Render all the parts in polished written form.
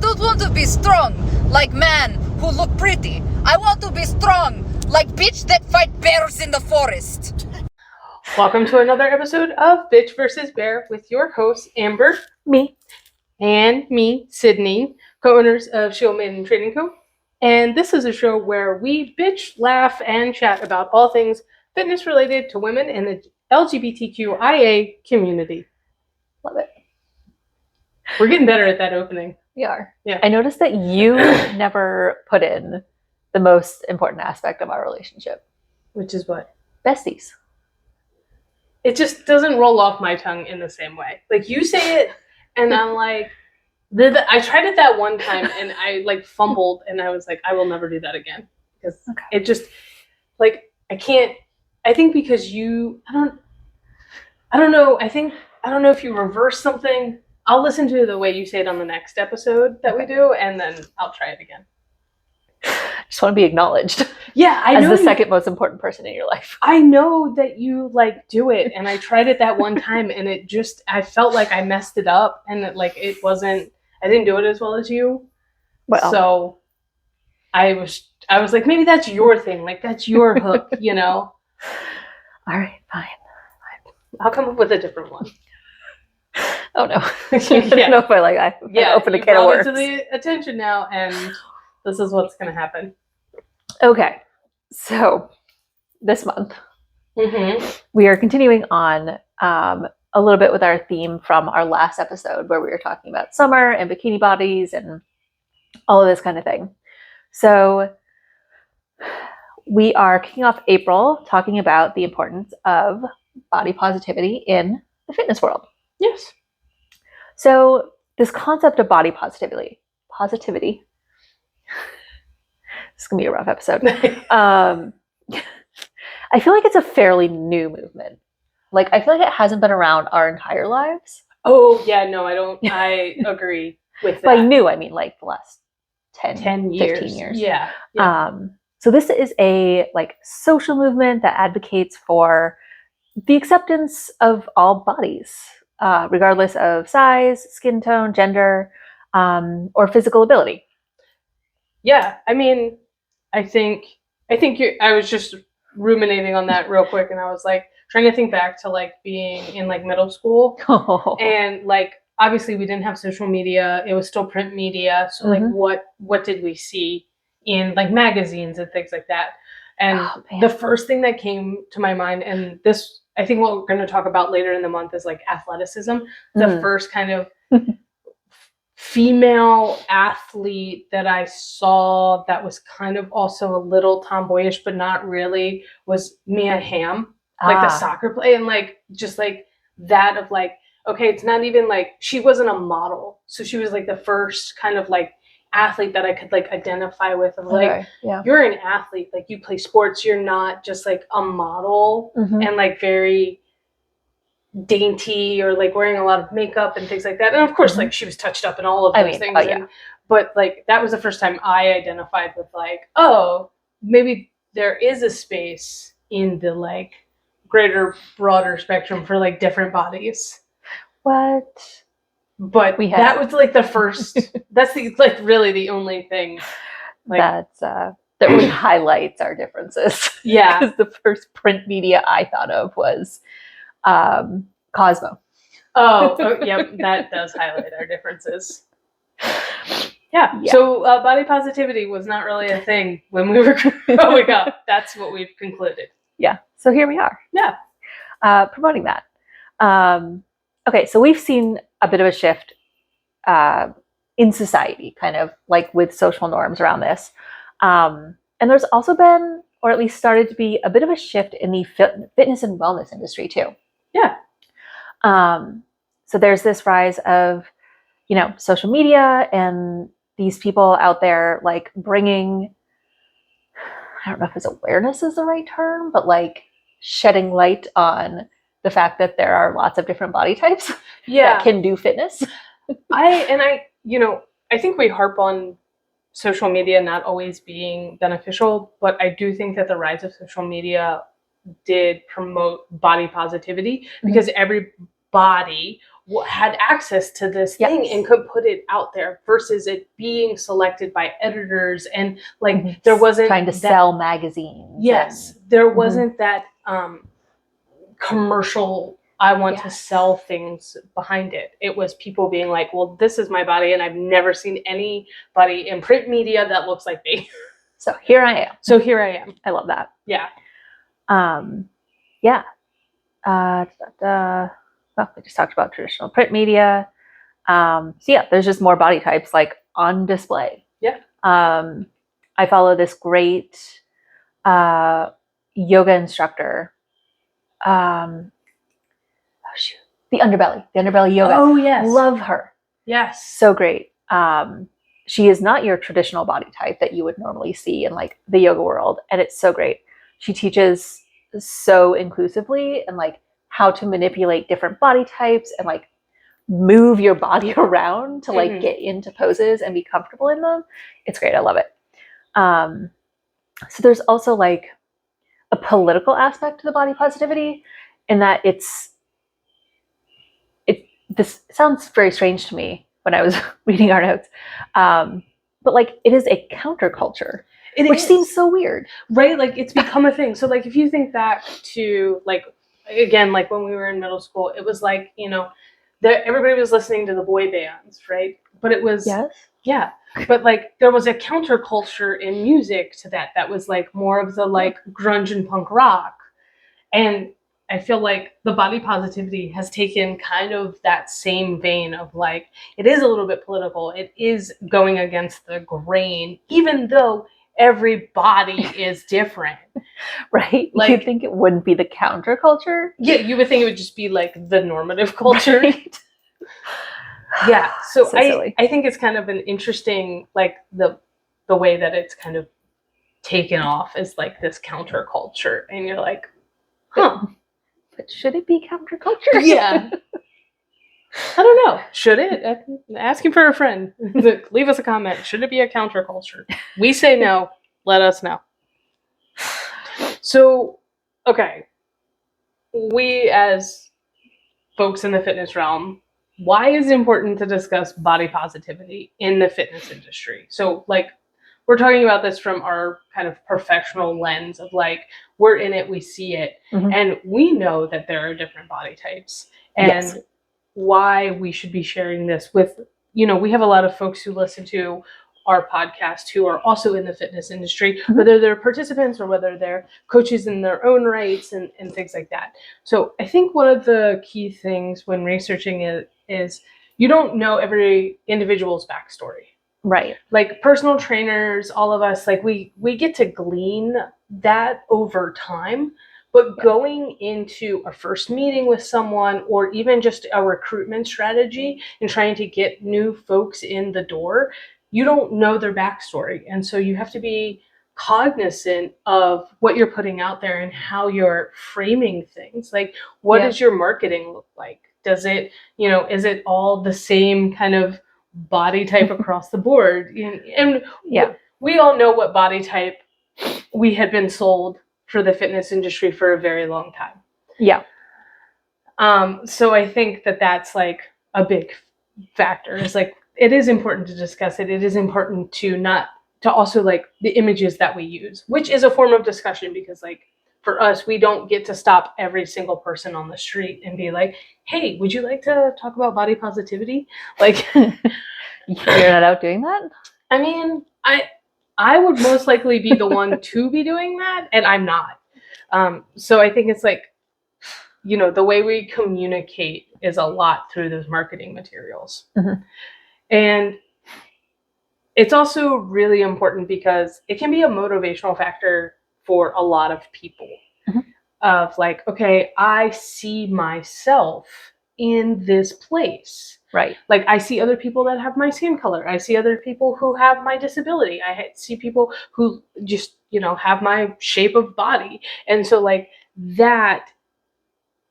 don't want to be strong like man who look pretty. I want to be strong like bitch that fight bears in the forest. Welcome to another episode of Bitch vs. Bear with your hosts, Amber, Me. and me, Sydney, co-owners of Shield Maiden Trading Co. And this is a show where we bitch, laugh, and chat about all things fitness related to women in the LGBTQIA community. Love it. We're getting better at that opening. We are. Yeah. I noticed that you never put in the most important aspect of our relationship. Which is what? Besties. It just doesn't roll off my tongue in the same way. Like, you say it, and I'm like, I tried it that one time, and I, like, fumbled, and I was like, I will never do that again. Because it just, like, I can't, I think because I don't know if you reverse something. I'll listen to the way you say it on the next episode that we do, and then I'll try it again. Just want to be acknowledged. Yeah, I as know the second most important person in your life. I know that you like do it, and I tried it that one time, and it just, I felt like I messed it up, and it wasn't, I didn't do it as well as you. Well, so I was like, maybe that's your thing, like that's your hook, you know. All right, fine. I'll come up with a different one. Oh no. I don't know if I open a can of worms. To the attention now, and this is what's going to happen. Okay, so this month we are continuing on a little bit with our theme from our last episode where we were talking about summer and bikini bodies and all of this kind of thing. So we are kicking off April talking about the importance of body positivity in the fitness world. Yes. So this concept of body positivity, it's going to be a rough episode. I feel like it's a fairly new movement. Like, I feel like it hasn't been around our entire lives. Oh, yeah, no, I don't. I agree with that. By new, I mean like the last 10 years. 15 years. Yeah. So this is a like social movement that advocates for the acceptance of all bodies, regardless of size, skin tone, gender, or physical ability. Yeah, I mean, I think I was just ruminating on that real quick, and I was like trying to think back to like being in like middle school, and like obviously we didn't have social media; it was still print media. So like, what did we see in like magazines and things like that? And the first thing that came to my mind, and this I think what we're going to talk about later in the month is like athleticism. The first kind of female athlete that I saw that was kind of also a little tomboyish, but not really, was Mia Hamm, like the soccer play, and like just like that of like, okay, it's not even like she wasn't a model, so she was like the first kind of like athlete that I could like identify with of like, you're an athlete, like you play sports, you're not just like a model and like very dainty or like wearing a lot of makeup and things like that. And of course, like she was touched up and all of those things. But like that was the first time I identified with like, oh, maybe there is a space in the like greater, broader spectrum for like different bodies. What? But that was like the first. That's the like really the only thing. Like, that really highlights our differences. Yeah, because the first print media I thought of was Cosmo. Oh, yep, that does highlight our differences. Yeah. So body positivity was not really a thing when we were growing up. That's what we've concluded. Yeah. So here we are. Yeah. Promoting that. Okay, so we've seen a bit of a shift in society, kind of like with social norms around this. And there's also been, or at least started to be, a bit of a shift in the fitness and wellness industry too. Yeah. So there's this rise of, social media and these people out there like bringing, I don't know if awareness is the right term, but like shedding light on the fact that there are lots of different body types that can do fitness. I think we harp on social media not always being beneficial, but I do think that the rise of social media did promote body positivity because every body had access to this thing and could put it out there versus it being selected by editors and like there wasn't trying to sell magazines. Yes, there wasn't that commercial I want to sell things behind it. It was people being like, well, this is my body and I've never seen anybody in print media that looks like me. So here I am. I love that. Yeah. Yeah. Well, we just talked about traditional print media. So yeah, there's just more body types like on display. Yeah. I follow this great yoga instructor. The underbelly yoga. Oh yes. Love her. Yes. So great. She is not your traditional body type that you would normally see in like the yoga world. And it's so great. She teaches so inclusively and like how to manipulate different body types and like move your body around to like get into poses and be comfortable in them. It's great. I love it. So there's also like a political aspect to the body positivity in that this sounds very strange to me when I was reading our notes. But like it is a counterculture, which seems so weird. Right? Like it's become a thing. So like if you think back to like, again, like when we were in middle school, it was like, you know, everybody was listening to the boy bands, right? But it was, yeah. But like there was a counterculture in music to that was like more of the like grunge and punk rock. And I feel like the body positivity has taken kind of that same vein of like, it is a little bit political. It is going against the grain, even though every body is different. Right? Like, you'd think it wouldn't be the counterculture. Yeah, you would think it would just be like the normative culture. Right? Yeah. So silly. I think it's kind of an interesting, like the way that it's kind of taken off as like this counterculture. And you're like, huh. But should it be counterculture? Yeah. I don't know. Should it? Asking for a friend. Leave us a comment. Should it be a counterculture? We say no. Let us know. So, okay. We as folks in the fitness realm, why is it important to discuss body positivity in the fitness industry? So, like, we're talking about this from our kind of professional lens of like, we're in it, we see it, and we know that there are different body types and why we should be sharing this with, you know, we have a lot of folks who listen to our podcast who are also in the fitness industry, whether they're participants or whether they're coaches in their own rights and things like that. So I think one of the key things when researching it is you don't know every individual's backstory. Right. Like personal trainers, all of us, like we get to glean that over time, but going into a first meeting with someone or even just a recruitment strategy and trying to get new folks in the door, you don't know their backstory. And so you have to be cognizant of what you're putting out there and how you're framing things. Like, what does your marketing look like? Does it, you know, is it all the same kind of body type across the board? And we all know what body type we had been sold for the fitness industry for a very long time. Yeah. So I think that that's like a big factor. It's like, it is important to discuss it. It is important to also like the images that we use, which is a form of discussion because like for us, we don't get to stop every single person on the street and be like, hey, would you like to talk about body positivity? Like, you're not out doing that? I mean, I would most likely be the one to be doing that, and I'm not. So I think it's like, you know, the way we communicate is a lot through those marketing materials. And it's also really important because it can be a motivational factor for a lot of people of like, okay, I see myself in this place. Right. Like I see other people that have my skin color. I see other people who have my disability. I see people who just, you know, have my shape of body. And so like that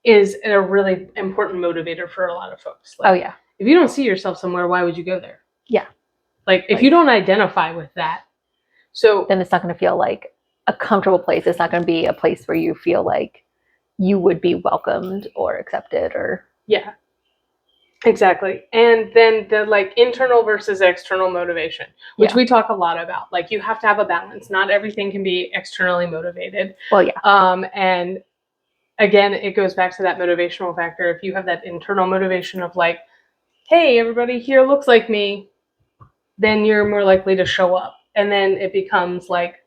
is a really important motivator for a lot of folks. Like, if you don't see yourself somewhere, why would you go there? Yeah. Like if you don't identify with that, so then it's not going to feel like a comfortable place. It's not going to be a place where you feel like you would be welcomed or accepted or Exactly. And then the like internal versus external motivation, which Yeah. we talk a lot about. Like you have to have a balance. Not everything can be externally motivated. Well, yeah. And again, it goes back to that motivational factor. If you have that internal motivation of like, hey, everybody here looks like me, then you're more likely to show up. And then it becomes like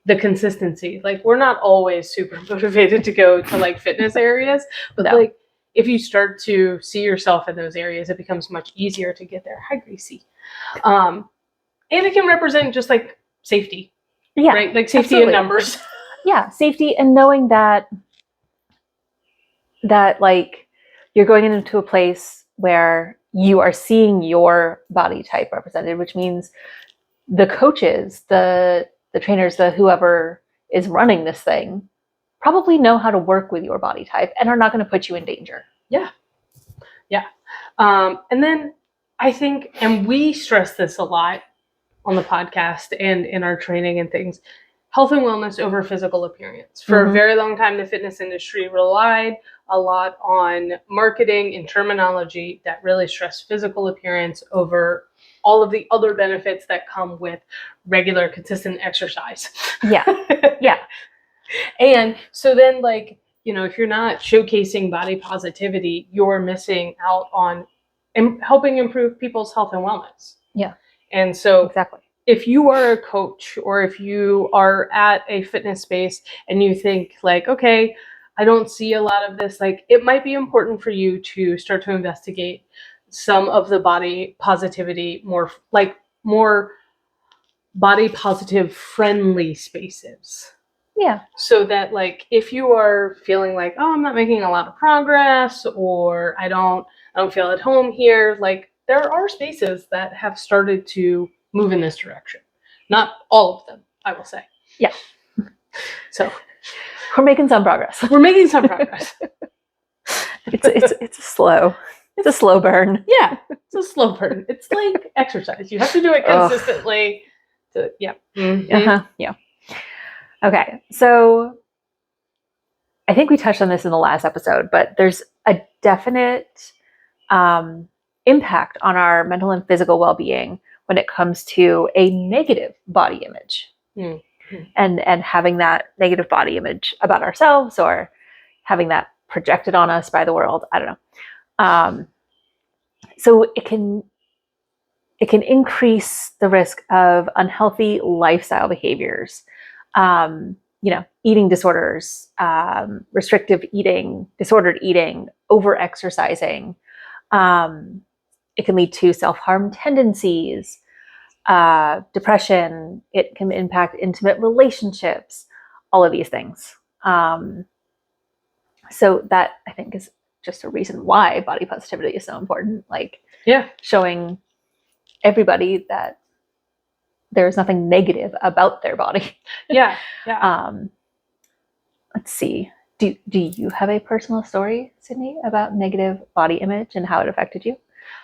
the consistency. Like we're not always super motivated to go to like fitness areas, but No. like if you start to see yourself in those areas, it becomes much easier to get there. Hi, Gracie. And it can represent just like safety, Yeah. right? Like safety absolutely. in numbers. Yeah, safety and knowing that like you're going into a place where you are seeing your body type represented, which means the coaches, the trainers, the whoever is running this thing probably know how to work with your body type and are not going to put you in danger. Yeah. And then I think, and we stress this a lot on the podcast and in our training and things, health and wellness over physical appearance. For a very long time, the fitness industry relied a lot on marketing and terminology that really stressed physical appearance over all of the other benefits that come with regular, consistent exercise. Yeah. Yeah. And so then, like, you know, if you're not showcasing body positivity, you're missing out on helping improve people's health and wellness. Yeah. And so Exactly. if you are a coach or if you are at a fitness space and you think like, okay, I don't see a lot of this, like it might be important for you to start to investigate some of the body positivity, more body positive friendly spaces. Yeah. So that like if you are feeling like, oh, I'm not making a lot of progress or I don't feel at home here, like there are spaces that have started to move in this direction. Not all of them, I will say. Yeah. So we're making some progress. We're making some progress. It's a slow burn. Yeah, it's a slow burn. It's like exercise. You have to do it consistently. Yeah. Uh-huh. Yeah. Okay, so I think we touched on this in the last episode, but there's a definite impact on our mental and physical well-being when it comes to a negative body image. And having that negative body image about ourselves or having that projected on us by the world. I don't know. So it can increase the risk of unhealthy lifestyle behaviors, eating disorders, restrictive eating, disordered eating, over-exercising. It can lead to self-harm tendencies, depression. It can impact intimate relationships, all of these things. So that, I think, is just a reason why body positivity is so important. Like, showing everybody that there's nothing negative about their body. Yeah. Let's see. Do you have a personal story, Sydney, about negative body image and how it affected you?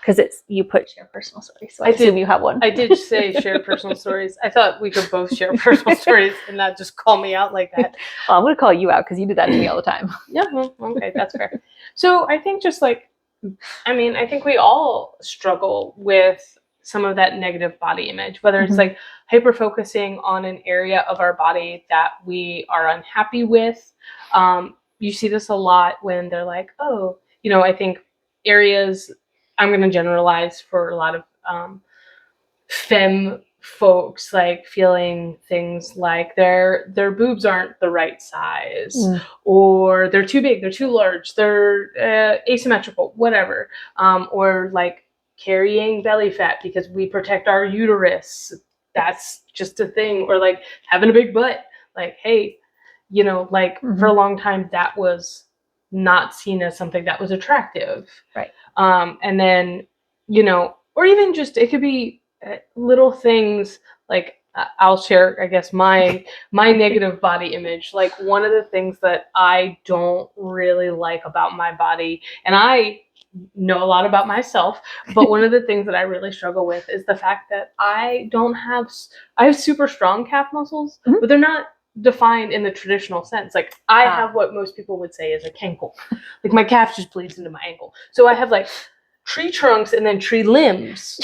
Because you put share personal stories, so I assume you have one. I did say share personal stories. I thought we could both share personal stories and not just call me out like that. Well, I'm going to call you out because you do that to me all the time. Yeah, okay, that's fair. So I think I think we all struggle with some of that negative body image, whether it's like hyper focusing on an area of our body that we are unhappy with. You see this a lot when they're like, oh, I think areas, I'm going to generalize for a lot of femme folks, like feeling things like their boobs aren't the right size, or they're too big, they're too large, they're asymmetrical, whatever, or like carrying belly fat because we protect our uterus. That's just a thing. Or like having a big butt, like, hey, for a long time that was not seen as something that was attractive. Right. And then, or even just, it could be little things like, I'll share, I guess, my negative body image. Like one of the things that I don't really like about my body, and I know a lot about myself, but one of the things that I really struggle with is the fact that I have super strong calf muscles, but they're not defined in the traditional sense. Like I have what most people would say is a cankle. Like my calf just bleeds into my ankle. So I have like tree trunks and then tree limbs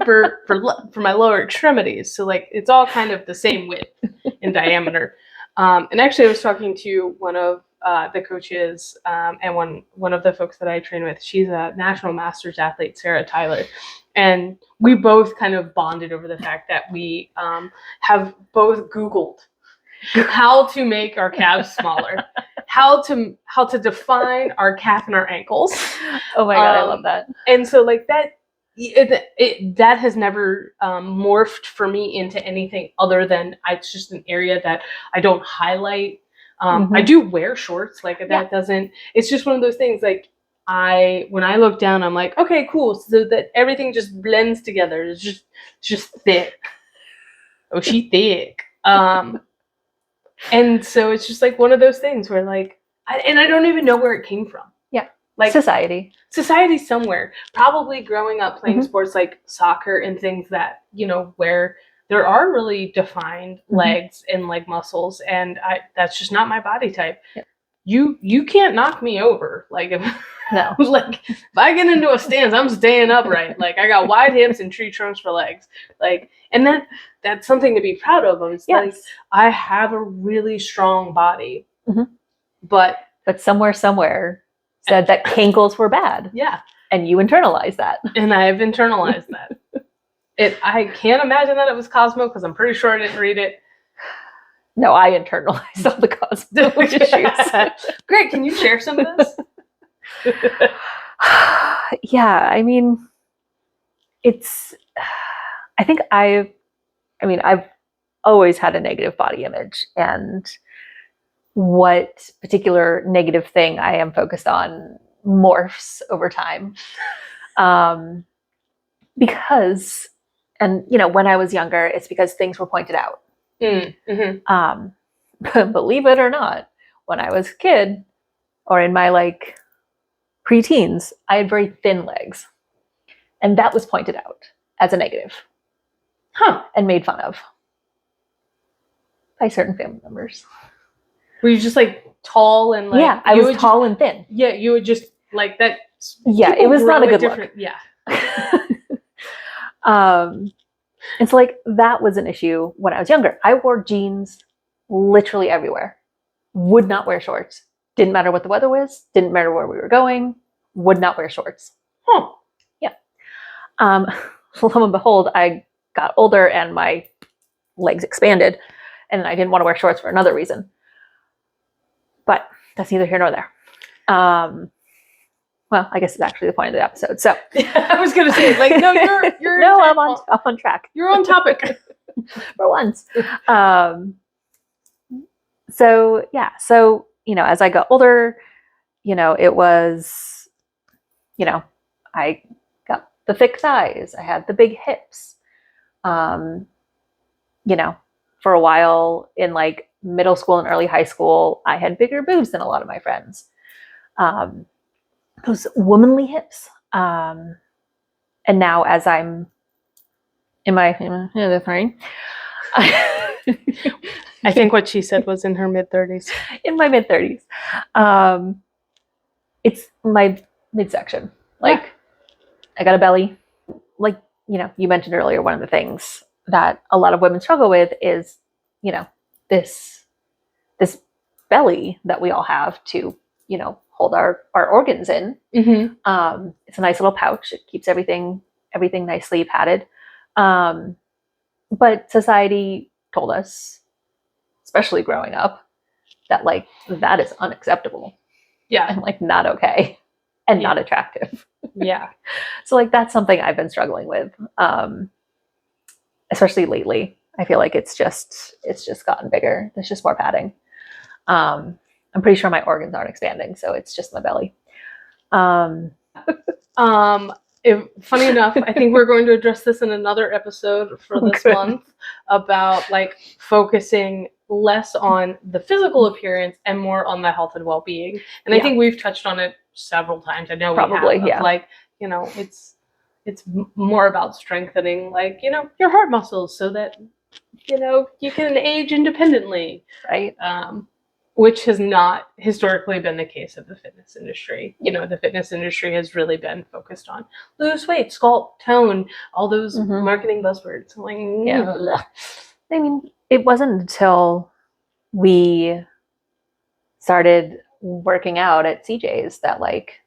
for my lower extremities. So like it's all kind of the same width in diameter. And actually, I was talking to one of the coaches and one of the folks that I train with. She's a national masters athlete, Sarah Tyler. And we both kind of bonded over the fact that we have both Googled how to make our calves smaller, how to define our calf and our ankles. Oh my God, I love that. And so like that, that has never morphed for me into anything other than it's just an area that I don't highlight. I do wear shorts, like that doesn't. It's just one of those things. Like when I look down, I'm like, okay, cool. So that everything just blends together. It's just thick. Oh, she thick. And so it's just like one of those things where like, I don't even know where it came from. Yeah, like society somewhere. Probably growing up playing sports like soccer and things that where there are really defined legs and leg muscles, and that's just not my body type. Yep. You can't knock me over. Like if No. like if I get into a stance, I'm staying upright. Like I got wide hips and tree trunks for legs. Like, and that's something to be proud of. It's like I have a really strong body, but somewhere said that cankles were bad. Yeah, and you internalized that. And I've internalized that. I can't imagine that it was Cosmo because I'm pretty sure I didn't read it. No, I internalized all the Cosmo issues. Great, can you share some of this? Yeah, I mean, I think I've always had a negative body image, and what particular negative thing I am focused on morphs over time. Because, and when I was younger, it's because things were pointed out. Believe it or not, when I was a kid, or in my like preteens, I had very thin legs, and that was pointed out as a negative, and made fun of by certain family members. Were you just like tall and like? Yeah, I was tall and thin. Yeah, you would just like that. Yeah, it was not a good look. Yeah. And so like that was an issue when I was younger. I wore jeans literally everywhere. Would not wear shorts. Didn't matter what the weather was. Didn't matter where we were going. Would not wear shorts. Yeah. Lo and behold, I got older and my legs expanded, and I didn't want to wear shorts for another reason. But that's neither here nor there. Well, I guess it's actually the point of the episode. So I was gonna say, like, no, you're no, I'm on track. You're on topic for once. So yeah, so as I got older, it was, I got the thick thighs, I had the big hips. For a while in like middle school and early high school, I had bigger boobs than a lot of my friends. Those womanly hips. And now as I'm in my I think what she said was in her mid-30s. In my mid-30s. It's my midsection. Like, I got a belly. Like, you mentioned earlier, one of the things that a lot of women struggle with is, this belly that we all have to, hold our organs in. It's a nice little pouch. It keeps everything nicely padded. But society told us, especially growing up, that like that is unacceptable. Yeah. And like not okay and not attractive. Yeah. So like that's something I've been struggling with. Especially lately. I feel like it's just gotten bigger. There's just more padding. I'm pretty sure my organs aren't expanding, so it's just my belly. Funny enough, I think we're going to address this in another episode for this month about like focusing less on the physical appearance and more on the health and well-being. And I think we've touched on it several times. I know probably, we have. Like, it's more about strengthening like, your heart muscles so that, you can age independently. Right. which has not historically been the case of the fitness industry. You know, the fitness industry has really been focused on lose weight, sculpt, tone, all those Mhm. marketing buzzwords. Like, Yeah. ugh. I mean, it wasn't until we started working out at CJ's that like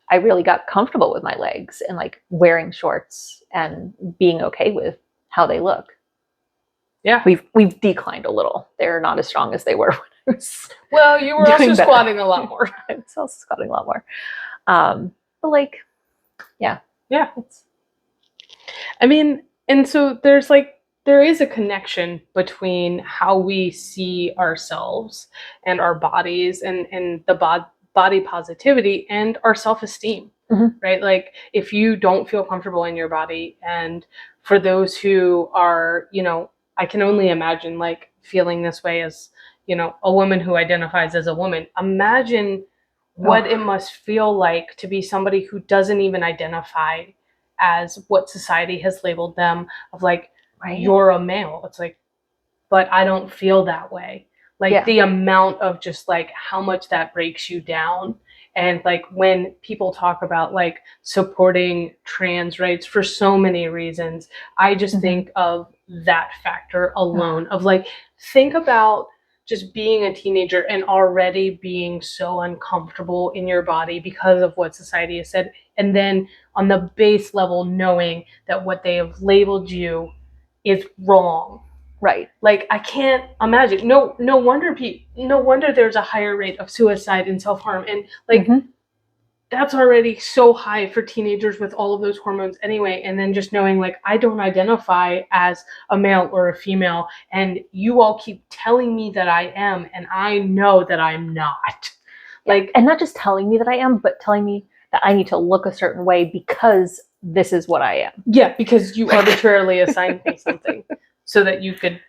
I really got comfortable with my legs and like wearing shorts and being okay with how they look. Yeah. We've declined a little. They're not as strong as they were when I was Well, you were doing also better. squatting a lot more. I was also squatting a lot more. But like, yeah. Yeah. It's, I mean, and so there is a connection between how we see ourselves and our bodies and the body positivity and our self-esteem, Mhm. right? Like if you don't feel comfortable in your body, and for those who are, you know, I can only imagine like feeling this way as, you know, a woman who identifies as a woman. Imagine what it must feel like to be somebody who doesn't even identify as what society has labeled them, of like, right. you're a male. It's like, but I don't feel that way. Like Yeah. the amount of just like how much that breaks you down. And like when people talk about like supporting trans rights for so many reasons, I just Mhm. think of that factor alone of like, think about just being a teenager and already being so uncomfortable in your body because of what society has said. And then on the base level, knowing that what they have labeled you is wrong. Right. Like I can't imagine. No wonder there's a higher rate of suicide and self-harm. And like Mhm. that's already so high for teenagers with all of those hormones anyway. And then just knowing like I don't identify as a male or a female, and you all keep telling me that I am, and I know that I'm not. Like, and not just telling me that I am, but telling me that I need to look a certain way because this is what I am. yeah, because you arbitrarily assigned me something so that you could,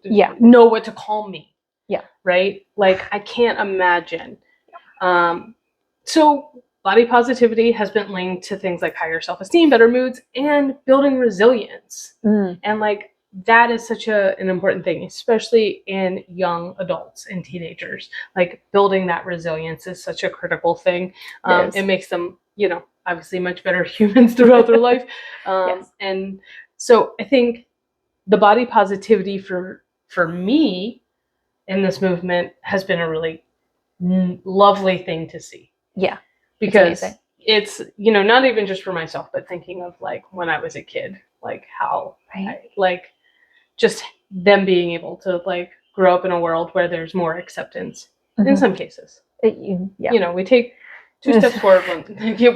Yeah. know what to call me. Yeah. Right? Like, I can't imagine. So body positivity has been linked to things like higher self-esteem, better moods, and building resilience. Mm. And like, that is such an important thing, especially in young adults and teenagers. Like building that resilience is such a critical thing. It makes them, you know, obviously much better humans throughout their life. Yes. And so I think the body positivity for me in this movement has been a really lovely thing to see. Yeah. Because it's, you know, not even just for myself, but thinking of like when I was a kid, like how like just them being able to like grow up in a world where there's more acceptance in some cases. You know, we take 2 steps forward.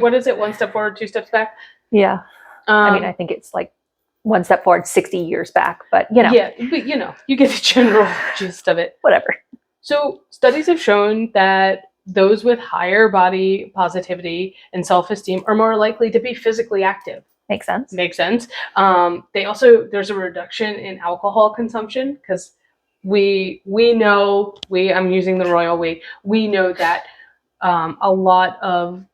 What is it? 1 step forward, 2 steps back. Yeah. I mean, I think it's like 1 step forward, 60 years back, but you know. Yeah, but you know, you get the general gist of it. Whatever. So studies have shown that those with higher body positivity and self-esteem are more likely to be physically active. Makes sense. They also, there's a reduction in alcohol consumption because we know, I'm using the royal we know that a lot of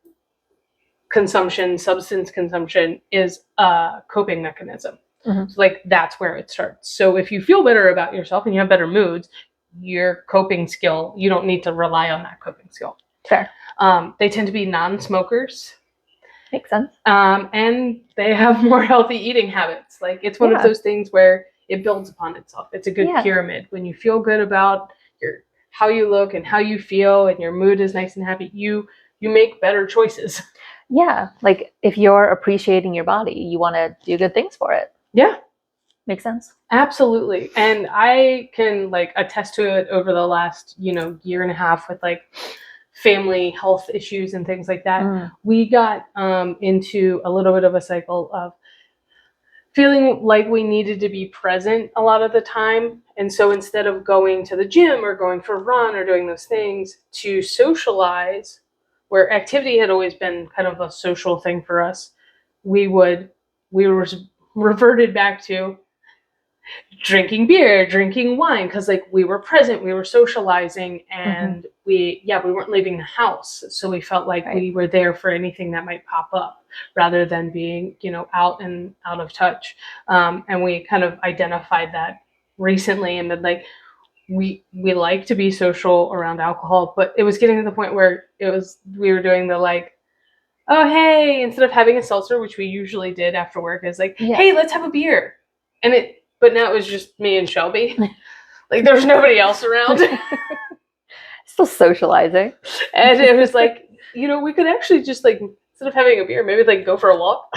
substance consumption is a coping mechanism. Mm-hmm. So like that's where it starts. So if you feel better about yourself and you have better moods, your coping skill, you don't need to rely on that coping skill. Sure. They tend to be non-smokers. Makes sense. And they have more healthy eating habits. Like it's one of those things where it builds upon itself. It's a good pyramid. When you feel good about how you look and how you feel and your mood is nice and happy, you make better choices. Yeah. Like if you're appreciating your body, you want to do good things for it. Yeah. Makes sense. Absolutely. And I can like attest to it over the last, year and a half with like family health issues and things like that. We got into a little bit of a cycle of feeling like we needed to be present a lot of the time. And so instead of going to the gym or going for a run or doing those things, to socialize, where activity had always been kind of a social thing for us, we were reverted back to drinking beer, drinking wine, because like we were present, we were socializing, and we weren't leaving the house, so we felt like we were there for anything that might pop up, rather than being out of touch. And we kind of identified that recently and been like, we like to be social around alcohol, but it was getting to the point where we were doing the like, oh hey, instead of having a seltzer, which we usually did after work, is like, Yeah. hey, let's have a beer. But now it was just me and Shelby. Like there was nobody else around. Still socializing. And it was like, we could actually just like, instead of having a beer, maybe like go for a walk.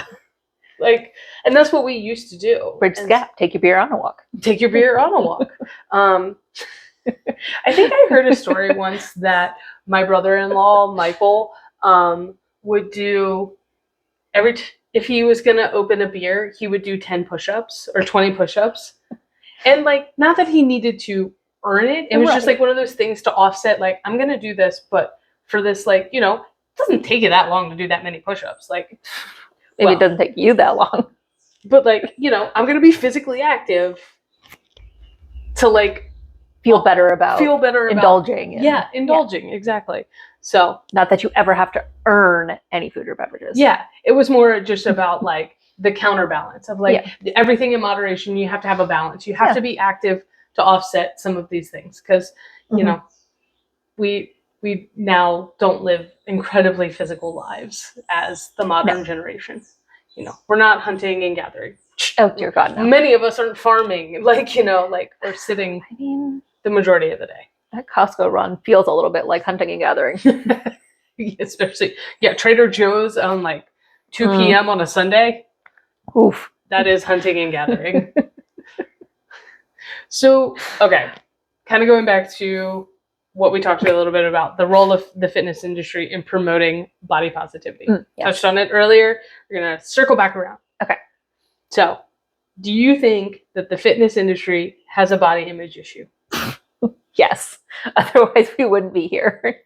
Like, and that's what we used to do. Bridge the gap. Take your beer on a walk. Take your beer on a walk. I think I heard a story once that my brother-in-law, Michael, would do if he was going to open a beer, he would do 10 push-ups or 20 push-ups. And like, not that he needed to earn it. It was just like one of those things to offset, like, I'm going to do this, but for this, like, it doesn't take you that long to do that many push-ups. Like, Maybe it doesn't take you that long. But like, I'm going to be physically active to like feel better about indulging. Indulging. Exactly. So not that you ever have to earn any food or beverages. Yeah. It was more just about like the counterbalance of like everything in moderation. You have to have a balance. You have to be active to offset some of these things. Cause we now don't live incredibly physical lives as the modern generation. We're not hunting and gathering. Oh dear God, no. Many of us aren't farming. Like, like we're sitting the majority of the day. That Costco run feels a little bit like hunting and gathering. Especially, Trader Joe's on like 2 p.m. on a Sunday. Oof. That is hunting and gathering. So, okay. Kind of going back to what we talked a little bit about, the role of the fitness industry in promoting body positivity. Touched on it earlier. We're going to circle back around. Okay. So, do you think that the fitness industry has a body image issue? Yes. Otherwise, we wouldn't be here.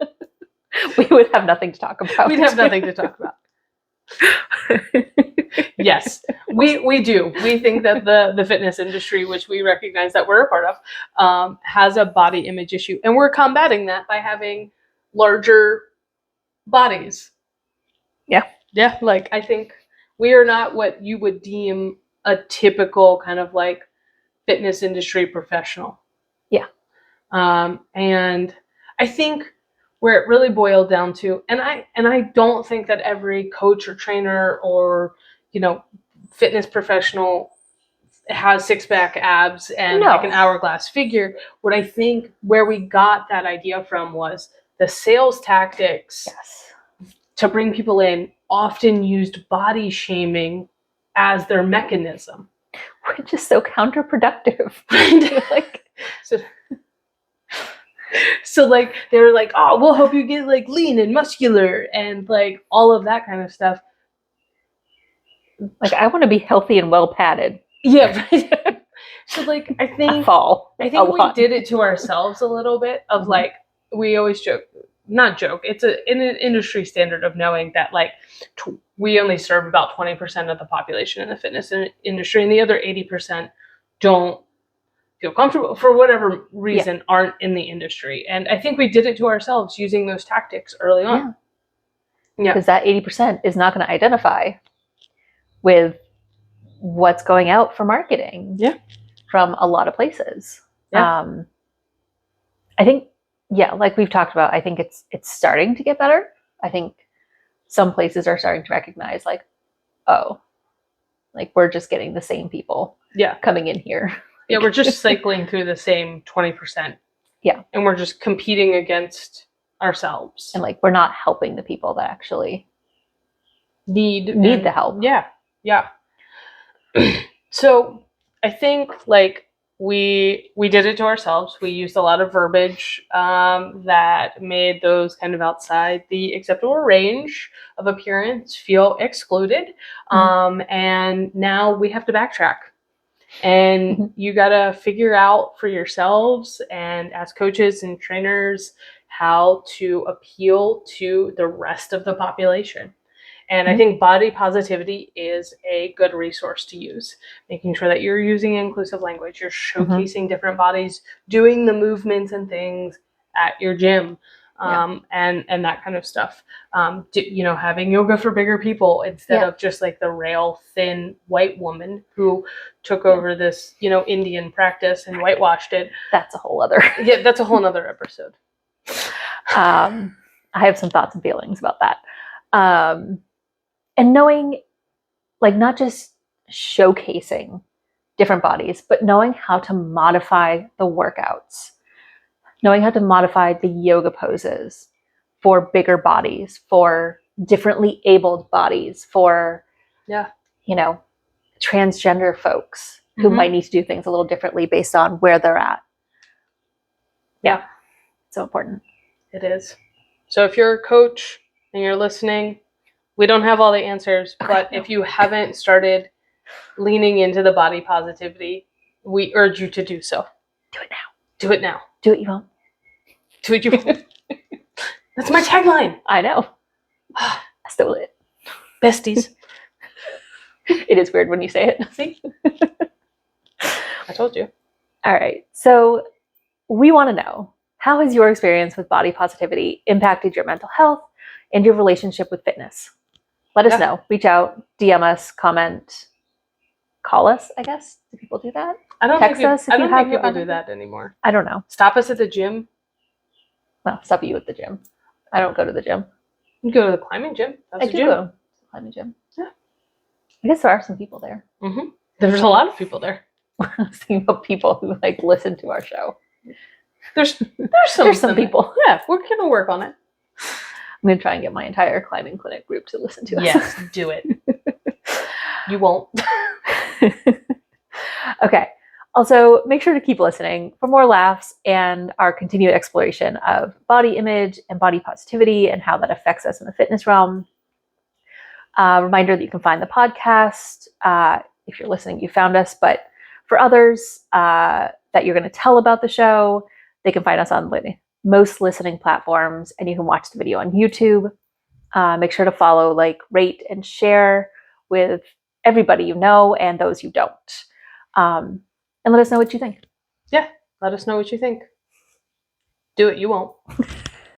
We would have nothing to talk about. We'd have nothing to talk about. Yes, we do. We think that the fitness industry, which we recognize that we're a part of, has a body image issue. And we're combating that by having larger bodies. Yeah. Yeah, like I think we are not what you would deem a typical kind of like fitness industry professional. Yeah. And I think where it really boiled down to, and I don't think that every coach or trainer or, fitness professional has six-pack abs and like an hourglass figure. What I think where we got that idea from was the sales tactics to bring people in often used body shaming as their mechanism. Which is so counterproductive. Like, so like they were like, oh, we'll help you get like lean and muscular and like all of that kind of stuff. Like I want to be healthy and well padded. Yeah, right. So like I think we did it to ourselves a little bit of like, we always not joke. It's an industry standard of knowing that like we only serve about 20% of the population in the fitness industry, and the other 80% don't feel comfortable for whatever reason, aren't in the industry. And I think we did it to ourselves using those tactics early on. Yeah. Because that 80% is not going to identify with what's going out for marketing from a lot of places. Yeah. I think, like we've talked about, I think it's starting to get better. I think some places are starting to recognize like, oh, like we're just getting the same people coming in here. Yeah, we're just cycling through the same 20%. Yeah. And we're just competing against ourselves. And like, we're not helping the people that actually need the help. Yeah. Yeah. So I think like we did it to ourselves. We used a lot of verbiage that made those kind of outside the acceptable range of appearance feel excluded. And now we have to backtrack. And you got to figure out for yourselves and as coaches and trainers how to appeal to the rest of the population. And I think body positivity is a good resource to use, making sure that you're using inclusive language, you're showcasing different bodies, doing the movements and things at your gym. and that kind of stuff. Having yoga for bigger people instead of just like the rail thin white woman who took over this, Indian practice and whitewashed it. That's a whole other. Yeah, that's a whole nother episode. I have some thoughts and feelings about that. And knowing, like, not just showcasing different bodies, but knowing how to modify the workouts, knowing how to modify the yoga poses for bigger bodies, for differently abled bodies, for, transgender folks who might need to do things a little differently based on where they're at. Yeah. So important. It is. So if you're a coach and you're listening, we don't have all the answers, but if you haven't started leaning into the body positivity, we urge you to do so. Do it now. Do it now. Do it, you won't. Do it, you won't. That's my tagline. I know. I stole it. Besties. It is weird when you say it. See? I told you. All right. So we want to know, how has your experience with body positivity impacted your mental health and your relationship with fitness? Let us know. Reach out, DM us, comment, call us, I guess. Do people do that? I don't Text think us if I you don't have think your people do other- that anymore. I don't know. Stop us at the gym. Well, stop you at the gym. I don't go to the gym. You go to the climbing gym. That's I a do gym. go to the climbing gym. Yeah. I guess there are some people there. Mm-hmm. There's a lot of people there. I was thinking about people who listen to our show. There's some people. Yeah, we're gonna work on it. I'm going to try and get my entire climbing clinic group to listen to us. Yes, do it. You won't. Okay. Also, make sure to keep listening for more laughs and our continued exploration of body image and body positivity and how that affects us in the fitness realm. Reminder that you can find the podcast. If you're listening, you found us. But for others that you're going to tell about the show, they can find us on most listening platforms, and you can watch the video on YouTube. Make sure to follow, rate, and share with everybody you know and those you don't. And let us know what you think. Yeah, let us know what you think. Do it, you won't.